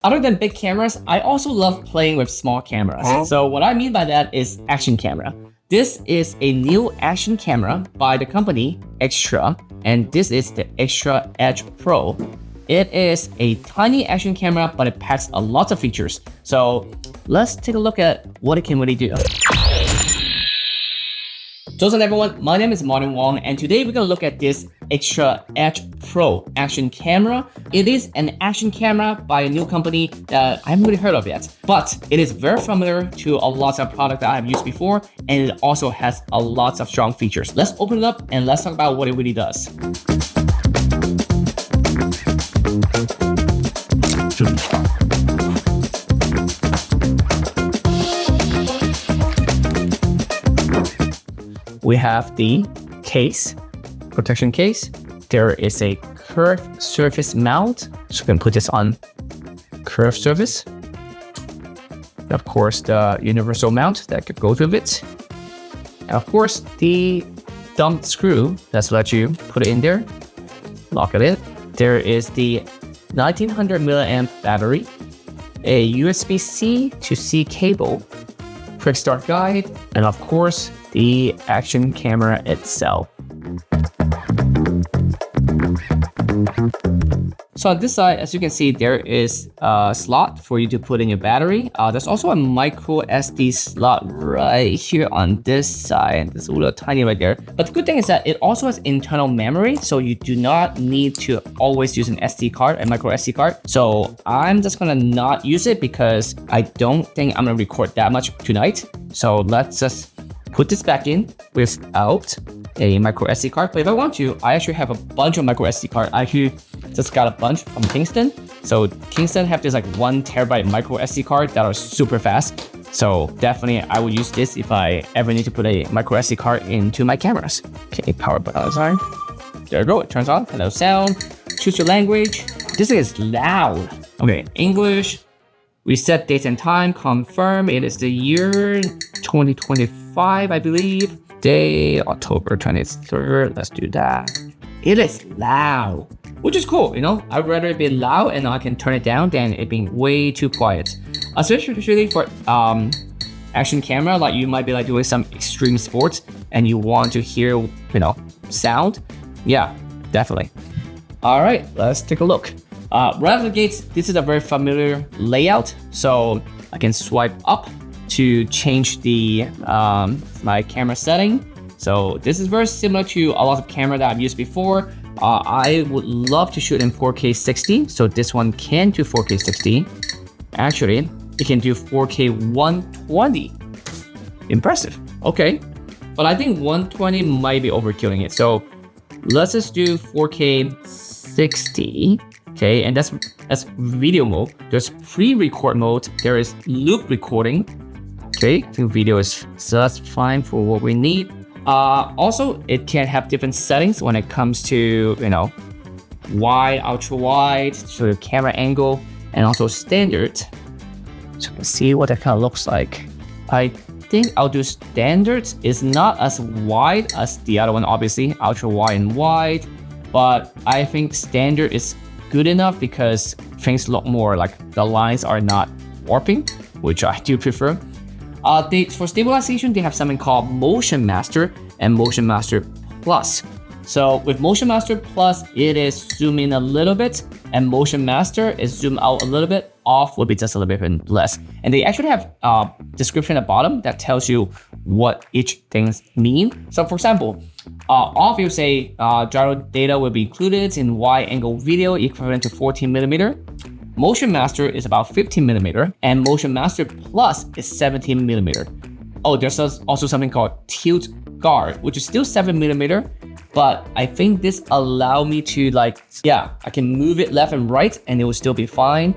Other than big cameras, I also love playing with small cameras. So what I mean by that is action camera. This is a new action camera by the company Xtra, and this is the Xtra Edge Pro. It is a tiny action camera, but it packs a lot of features. So let's take a look at what it can really do. What's up everyone, my name is Martin Wong, and today we're gonna look at this Xtra Edge Pro action camera. It is an action camera by a new company that I haven't really heard of yet, but it is very familiar to a lot of products that I've used before, and it also has a lot of strong features. Let's open it up and let's talk about what it really does. We have the case, protection case. There is a curved surface mount, so you can put this on curved surface. And of course, the universal mount that could go with it. And of course, the thumb screw that's let you put it in there, lock it in. There is the 1900 milliamp battery, a USB-C to C cable, quick start guide, and of course, the action camera itself. So on this side, as you can see, there is a slot for you to put in your battery. There's also a micro SD slot right here on this side. It's a little tiny right there. But the good thing is that it also has internal memory, so you do not need to always use an SD card, a micro SD card. So I'm just gonna not use it because I don't think I'm gonna record that much tonight. So let's just put this back in without a micro SD card. But if I want to, I actually have a bunch of micro SD cards. I actually just got a bunch from Kingston. So Kingston have this like 1 terabyte micro SD card that are super fast. So definitely I will use this if I ever need to put a micro SD card into my cameras. Okay, power button on the side. There you go, it turns on. Hello sound. Choose your language. This thing is loud. Okay, English. Reset date and time, confirm. It is the year 2025, I believe. Day, October 23rd. Let's do that. It is loud, which is cool, you know? I'd rather it be loud and I can turn it down than it being way too quiet. Especially for action camera, like you might be like doing some extreme sports and you want to hear, you know, sound. Yeah, definitely. All right, let's take a look. Right out of the gates, this is a very familiar layout. So I can swipe up to change the my camera setting. So this is very similar to a lot of camera that I've used before. I would love to shoot in 4K 60. So this one can do 4K 60. Actually, it can do 4K 120. Impressive. Okay, but I think 120 might be overkilling it. So let's just do 4K 60. Okay, and that's video mode. There's pre-record mode. There is loop recording. Okay, I think video is just fine for what we need. Also, it can have different settings when it comes to, you know, wide, ultra wide, sort of camera angle, and also standard. So you can see what that kind of looks like. I think I'll do standard. It's not as wide as the other one, obviously, ultra wide and wide, but I think standard is good enough because things look more like the lines are not warping, which I do prefer. For stabilization, they have something called Motion Master and Motion Master Plus. So with Motion Master Plus, it is zoom in a little bit, and Motion Master is zoom out a little bit. Off will be just a little bit less. And they actually have a description at the bottom that tells you what each things mean. So for example, off you say gyro data will be included in wide angle video equivalent to 14 millimeter. Motion Master is about 15 millimeter, and Motion Master Plus is 17 millimeter. Oh, there's also something called Tilt Guard, which is still 7 millimeter, but I think this allow me to like, yeah, I can move it left and right and it will still be fine.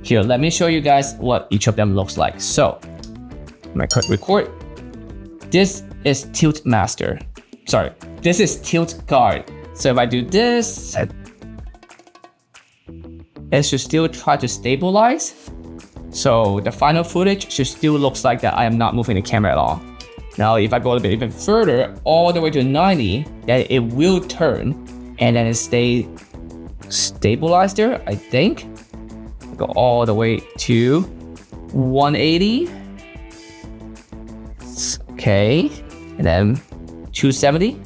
Here, let me show you guys what each of them looks like. So, I'm gonna click record. This is Tilt Master. Sorry, this is Tilt Guard. So if I do this, it should still try to stabilize. So the final footage should still looks like that I am not moving the camera at all. Now, if I go a bit even further, all the way to 90, then it will turn and then it stay stabilized there, I think. go all the way to 180. Okay, and then 270.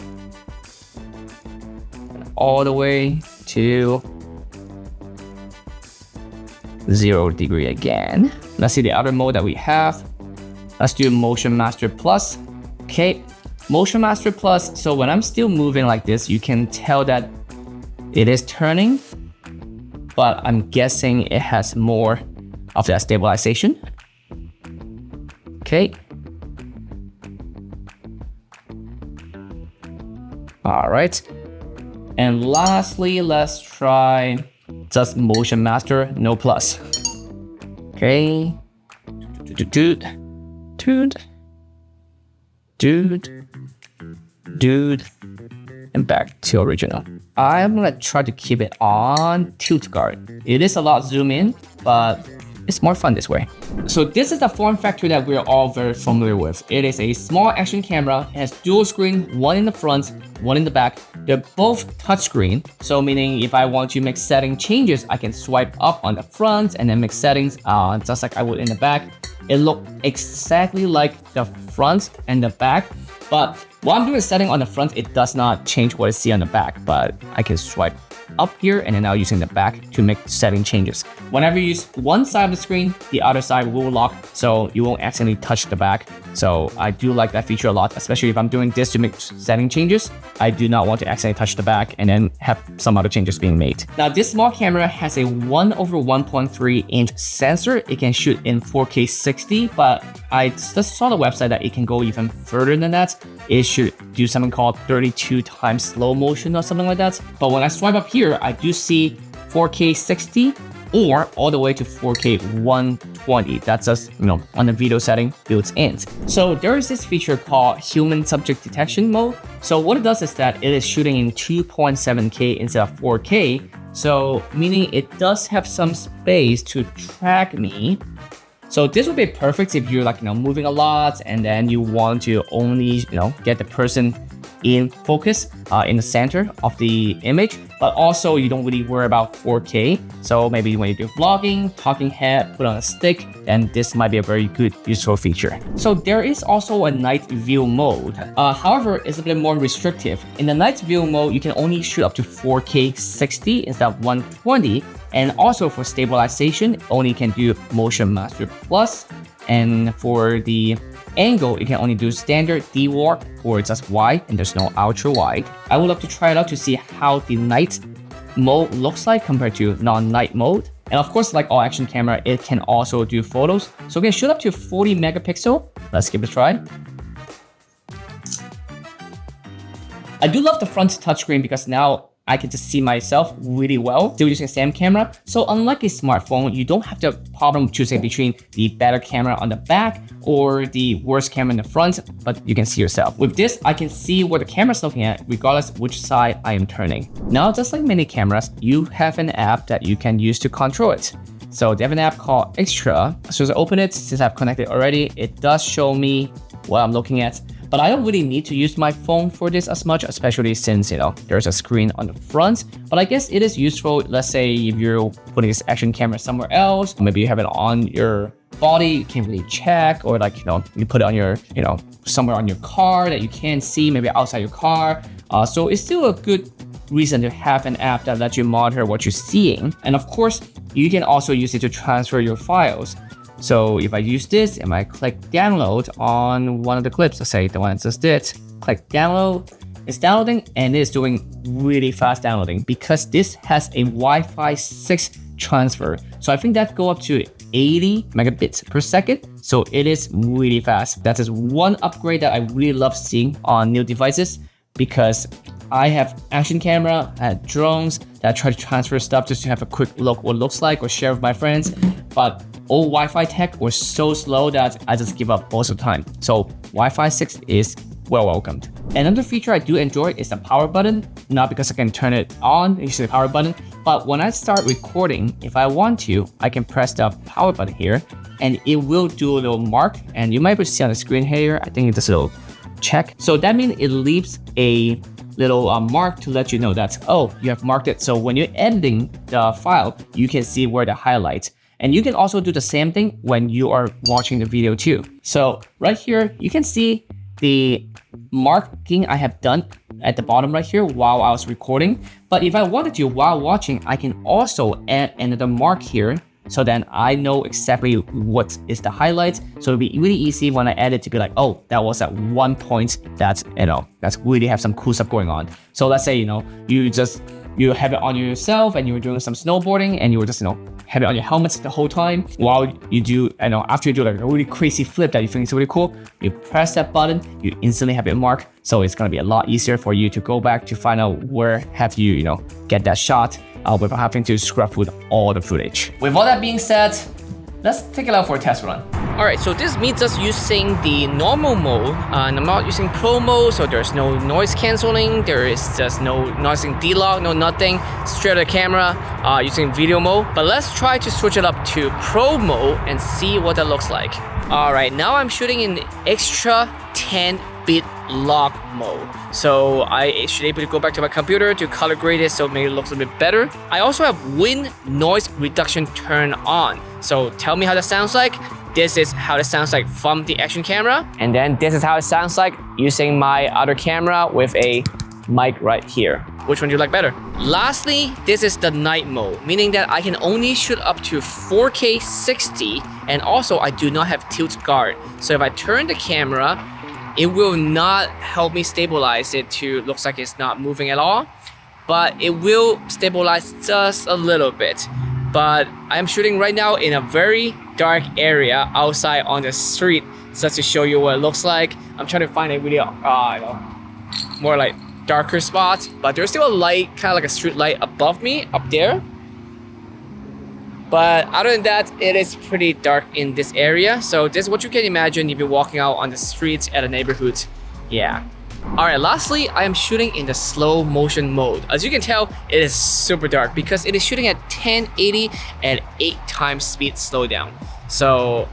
All the way to 0 degree again. Let's see the other mode that we have. Let's do Motion Master Plus. Okay, Motion Master Plus. So when I'm still moving like this, you can tell that it is turning, but I'm guessing it has more of that stabilization. Okay. All right. And lastly, let's try just Motion Master, no plus. Okay. Dude. And back to original. I'm gonna try to keep it on tilt guard. It is a lot zoom in, but it's more fun this way. So this is the form factor that we're all very familiar with. It is a small action camera. It has dual screen, one in the front, one in the back. They're both touchscreen. So meaning if I want to make setting changes, I can swipe up on the front and then make settings just like I would in the back. It looks exactly like the front and the back, but while I'm doing a setting on the front, it does not change what I see on the back, but I can swipe up here and then now using the back to make setting changes. Whenever you use one side of the screen, the other side will lock, so you won't accidentally touch the back. So I do like that feature a lot, especially if I'm doing this to make setting changes. I do not want to accidentally touch the back and then have some other changes being made. Now this small camera has a 1/1.3 inch sensor. It can shoot in 4K 60, but I just saw the website that it can go even further than that. It should do something called 32 times slow motion or something like that. But when I swipe up here, I do see 4K 60 or all the way to 4K 120. That's just, on the video setting built in. So there is this feature called human subject detection mode. So what it does is that it is shooting in 2.7K instead of 4K. So meaning it does have some space to track me. So this would be perfect if you're moving a lot and then you want to only, get the person in focus in the center of the image, but also you don't really worry about 4K. So maybe when you do vlogging, talking head, put on a stick, then this might be a very good useful feature. So there is also a night view mode. However, it's a bit more restrictive. In the night view mode, you can only shoot up to 4K 60 instead of 120. And also for stabilization, only can do Motion Master Plus. And for the angle, you can only do standard D warp or just wide, and there's no ultra wide. I would love to try it out to see how the night mode looks like compared to non-night mode. And of course, like all action camera, it can also do photos. So we can shoot up to 40 megapixel. Let's give it a try. I do love the front touchscreen because now I can just see myself really well still using the same camera. So unlike a smartphone, you don't have the problem choosing between the better camera on the back or the worst camera in the front, but you can see yourself. With this, I can see what the camera's looking at regardless which side I am turning. Now, just like many cameras, you have an app that you can use to control it. So they have an app called Xtra. As soon as I open it, since I've connected already, it does show me what I'm looking at. But I don't really need to use my phone for this as much, especially since, there's a screen on the front. But I guess it is useful, let's say if you're putting this action camera somewhere else, maybe you have it on your body, you can't really check, or you put it on your, somewhere on your car that you can't see, maybe outside your car. So it's still a good reason to have an app that lets you monitor what you're seeing. And of course, you can also use it to transfer your files. So if I use this and I click download on one of the clips, let's say the one I just did, click download, it's downloading and it is doing really fast downloading because this has a Wi-Fi 6 transfer. So I think that go up to 80 megabits per second. So it is really fast. That is one upgrade that I really love seeing on new devices because I have action camera, I had drones that I try to transfer stuff just to have a quick look what it looks like or share with my friends. But old Wi-Fi tech was so slow that I just give up most of the time. So Wi-Fi 6 is well welcomed. Another feature I do enjoy is the power button, not because I can turn it on using the power button, but when I start recording, if I want to, I can press the power button here and it will do a little mark. And you might be able to see on the screen here, I think it's a little check. So that means it leaves a little mark to let you know that, oh, you have marked it. So when you're editing the file, you can see where the highlights. And you can also do the same thing when you are watching the video too. So right here, you can see the marking I have done at the bottom right here while I was recording. But if I wanted to while watching, I can also add another mark here, so then I know exactly what is the highlights. So it'll be really easy when I edit to be like, oh, that was at one point that's, that's really have some cool stuff going on. So let's say, you have it on yourself and you were doing some snowboarding and you were just, have it on your helmets the whole time while you do, after you do like a really crazy flip that you think is really cool, you press that button, you instantly have it marked. So it's gonna be a lot easier for you to go back to find out where have you, get that shot without having to scrub through all the footage. With all that being said, let's take it out for a test run. All right, so this means us using the normal mode, and I'm not using pro mode, so there's no noise canceling, there is just no noising D-Log, no nothing, straight to the camera, using video mode. But let's try to switch it up to pro mode and see what that looks like. All right, now I'm shooting in Xtra 10-bit log mode. So I should be able to go back to my computer to color grade it so maybe it looks a bit better. I also have wind noise reduction turned on. So tell me how that sounds like. This is how it sounds like from the action camera. And then this is how it sounds like using my other camera with a mic right here. Which one do you like better? Lastly, this is the night mode, meaning that I can only shoot up to 4K 60, and also I do not have tilt guard. So if I turn the camera, it will not help me stabilize it to looks like it's not moving at all, but it will stabilize just a little bit. But I'm shooting right now in a very dark area outside on the street, just to show you what it looks like. I'm trying to find a really more like darker spots, but there's still a light, kind of like a street light above me up there. But other than that, it is pretty dark in this area. So this is what you can imagine if you're walking out on the streets at a neighborhood. Yeah. All right, lastly, I am shooting in the slow motion mode. As you can tell, it is super dark because it is shooting at 1080 at 8 times speed slowdown. So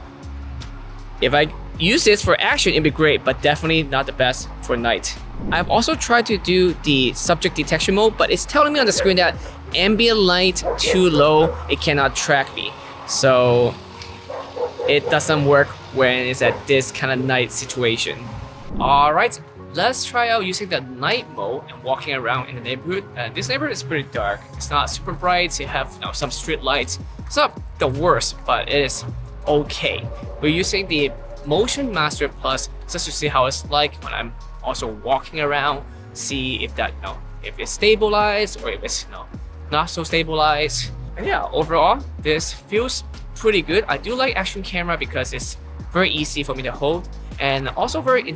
if I use this for action, it'd be great, but definitely not the best for night. I've also tried to do the subject detection mode, but it's telling me on the screen that ambient light too low, it cannot track me. So it doesn't work when it's at this kind of night situation. All right, let's try out using the night mode and walking around in the neighborhood. This neighborhood is pretty dark. It's not super bright. You have some street lights. It's not the worst, but it is okay. We're using the Motion Master Plus just to see how it's like when I'm also walking around, see if that if it's stabilized or if it's not so stabilized. And yeah, overall this feels pretty good. I do like action camera because it's very easy for me to hold and also very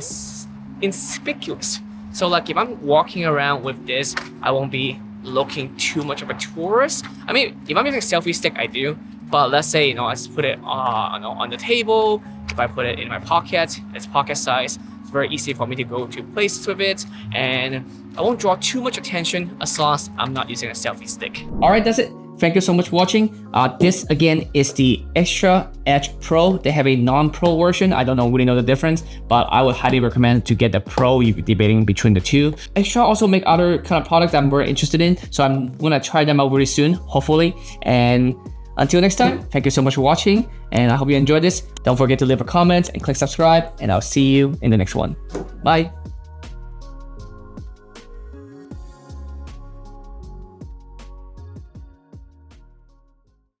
inconspicuous. So like if I'm walking around with this, I won't be looking too much of a tourist. I mean, if I'm using a selfie stick, I do. But let's say I just put it on the table. If I put it in my pocket, it's pocket size. It's very easy for me to go to places with it, and I won't draw too much attention as long as I'm not using a selfie stick. All right, that's it. Thank you so much for watching. This again is the Xtra Edge Pro. They have a non-pro version. I don't really know the difference, but I would highly recommend to get the Pro if you're debating between the two. Xtra also make other kind of products that I'm very interested in, so I'm gonna try them out very soon, hopefully. And until next time, thank you so much for watching, and I hope you enjoyed this. Don't forget to leave a comment and click subscribe, and I'll see you in the next one. Bye.